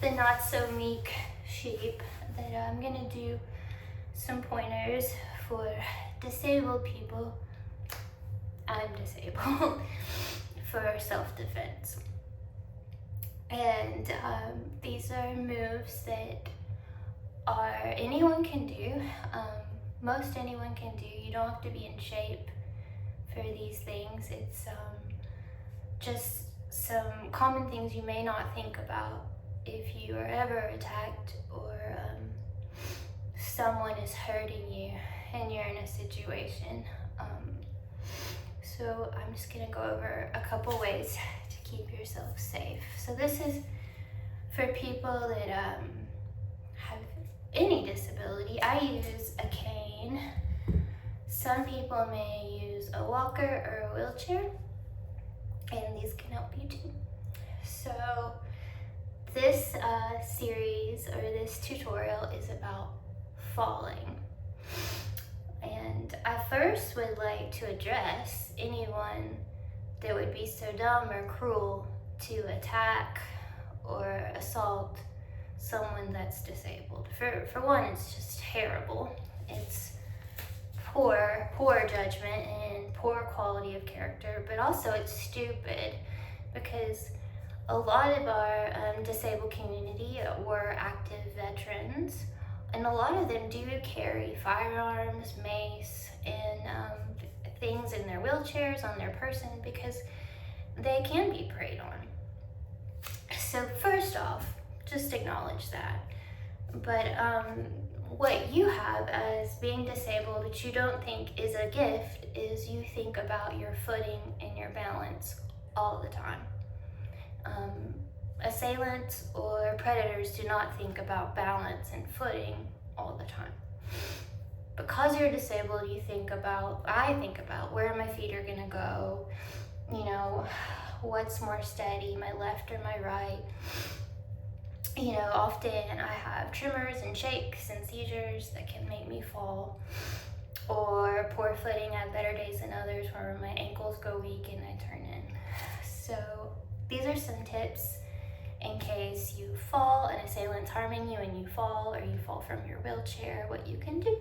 the not so meek sheep, that I'm gonna do some pointers for disabled people. I'm disabled for self-defense. And these are moves that anyone can do. Most anyone can do. You don't have to be in shape for these things. It's just some common things you may not think about if you are ever attacked or someone is hurting you and you're in a situation. So I'm just gonna go over a couple ways to keep yourself safe. So this is for people that have any disability. I use a cane. Some people may use a walker or a wheelchair, and these can help you too. So this series or this tutorial is about falling. And I first would like to address anyone that would be so dumb or cruel to attack or assault someone that's disabled. For one, it's just terrible. It's poor judgment and poor quality of character, but also it's stupid because a lot of our disabled community were active veterans, and a lot of them do carry firearms, mace, and things in their wheelchairs, on their person, because they can be preyed on. So first off, just acknowledge that. But what you have as being disabled that you don't think is a gift is you think about your footing and your balance all the time. Assailants or predators do not think about balance and footing all the time. Because you're disabled, I think about where my feet are gonna go, what's more steady, my left or my right. Often I have tremors and shakes and seizures that can make me fall, or poor footing at better days than others where my ankles go weak and I turn in. So these are some tips in case you fall, an assailant's harming you and you fall, or you fall from your wheelchair, what you can do.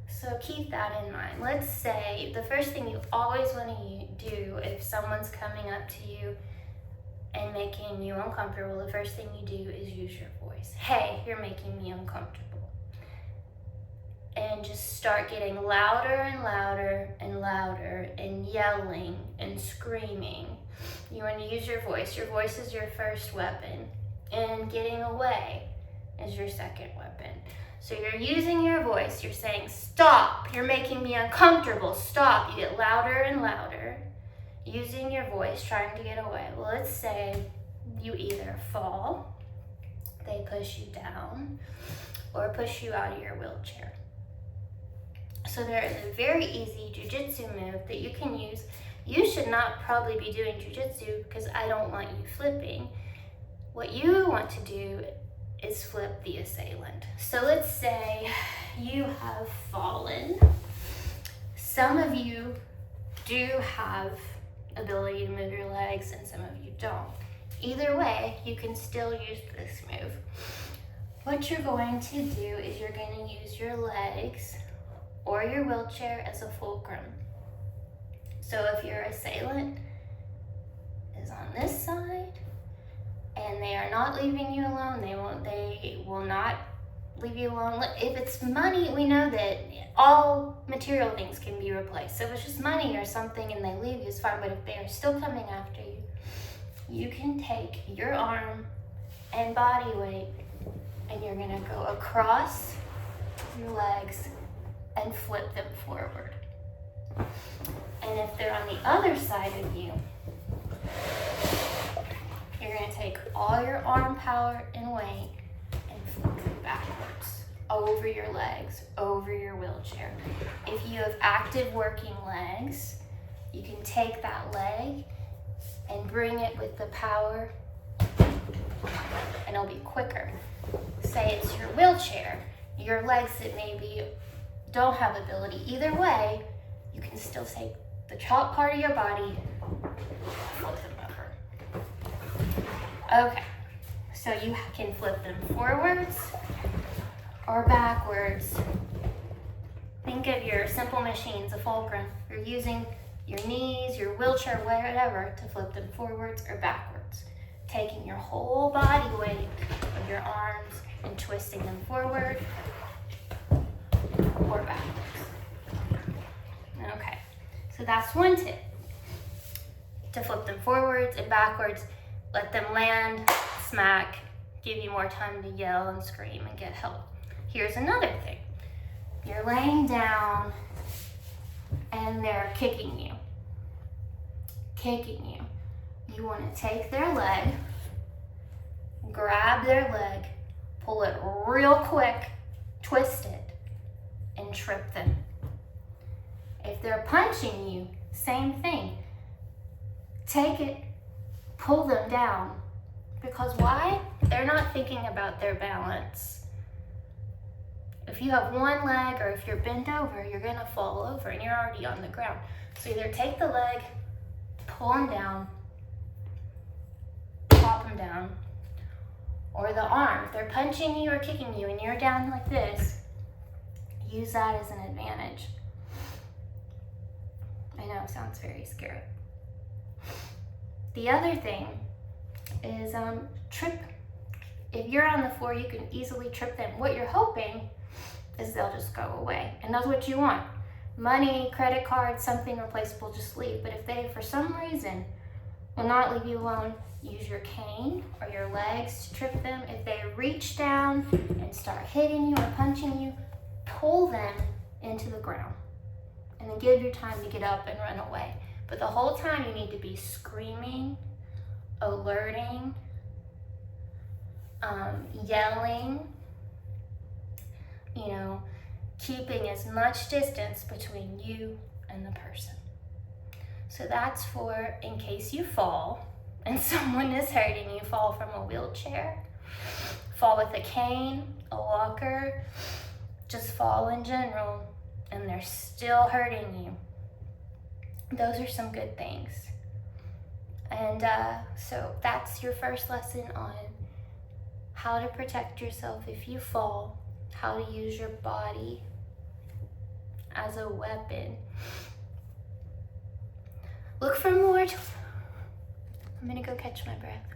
So keep that in mind. Let's say the first thing you always want to do if someone's coming up to you and making you uncomfortable, the first thing you do is use your voice. Hey, you're making me uncomfortable. And just start getting louder and louder and louder and yelling and screaming. You want to use your voice. Your voice is your first weapon, and getting away is your second weapon. So you're using your voice. You're saying, stop, you're making me uncomfortable, stop. You get louder and louder, using your voice, trying to get away. Well, let's say you either fall, they push you down, or push you out of your wheelchair. So there is a very easy jujitsu move that you can use. You should not probably be doing jujitsu because I don't want you flipping. What you want to do is flip the assailant. So let's say you have fallen. Some of you do have ability to move your legs and some of you don't. Either way, you can still use this move. What you're going to do is you're going to use your legs or your wheelchair as a fulcrum. So if your assailant is on this side and they are not leaving you alone, they will not leave you alone. If it's money, we know that all material things can be replaced. So if it's just money or something and they leave you, it's fine. But if they are still coming after you, you can take your arm and body weight and you're gonna go across your legs and flip them forward. And if they're on the other side of you, you're gonna take all your arm power and weight and flip them backwards, over your legs, over your wheelchair. If you have active working legs, you can take that leg and bring it with the power, and it'll be quicker. Say it's your wheelchair, your legs that maybe don't have ability. Either way, you can still take the top part of your body, flip them over. Okay, so you can flip them forwards or backwards. Think of your simple machines, a fulcrum. You're using your knees, your wheelchair, whatever, to flip them forwards or backwards. Taking your whole body weight of your arms and twisting them forward or backwards. Okay, so that's one tip. To flip them forwards and backwards, let them land, smack, give you more time to yell and scream and get help. Here's another thing. You're laying down and they're kicking you. You want to take their leg, grab their leg, pull it real quick, twist it, and trip them. If they're punching you, same thing. Take it, pull them down. Because why? They're not thinking about their balance. If you have one leg or if you're bent over, you're gonna fall over and you're already on the ground. So either take the leg, pull them down, pop them down, or the arm. If they're punching you or kicking you and you're down like this, use that as an advantage. I know, it sounds very scary. The other thing is trip. If you're on the floor, you can easily trip them. What you're hoping is they'll just go away. And that's what you want. Money, credit card, something replaceable, just leave. But if they, for some reason, will not leave you alone, use your cane or your legs to trip them. If they reach down and start hitting you or punching you, pull them into the ground. And then give you time to get up and run away. But the whole time you need to be screaming, alerting, yelling, keeping as much distance between you and the person. So that's for in case you fall and someone is hurting you, fall from a wheelchair, fall with a cane, a walker, just fall in general, and they're still hurting you. Those are some good things. And so that's your first lesson on how to protect yourself if you fall, how to use your body as a weapon. Look for more. I'm gonna go catch my breath.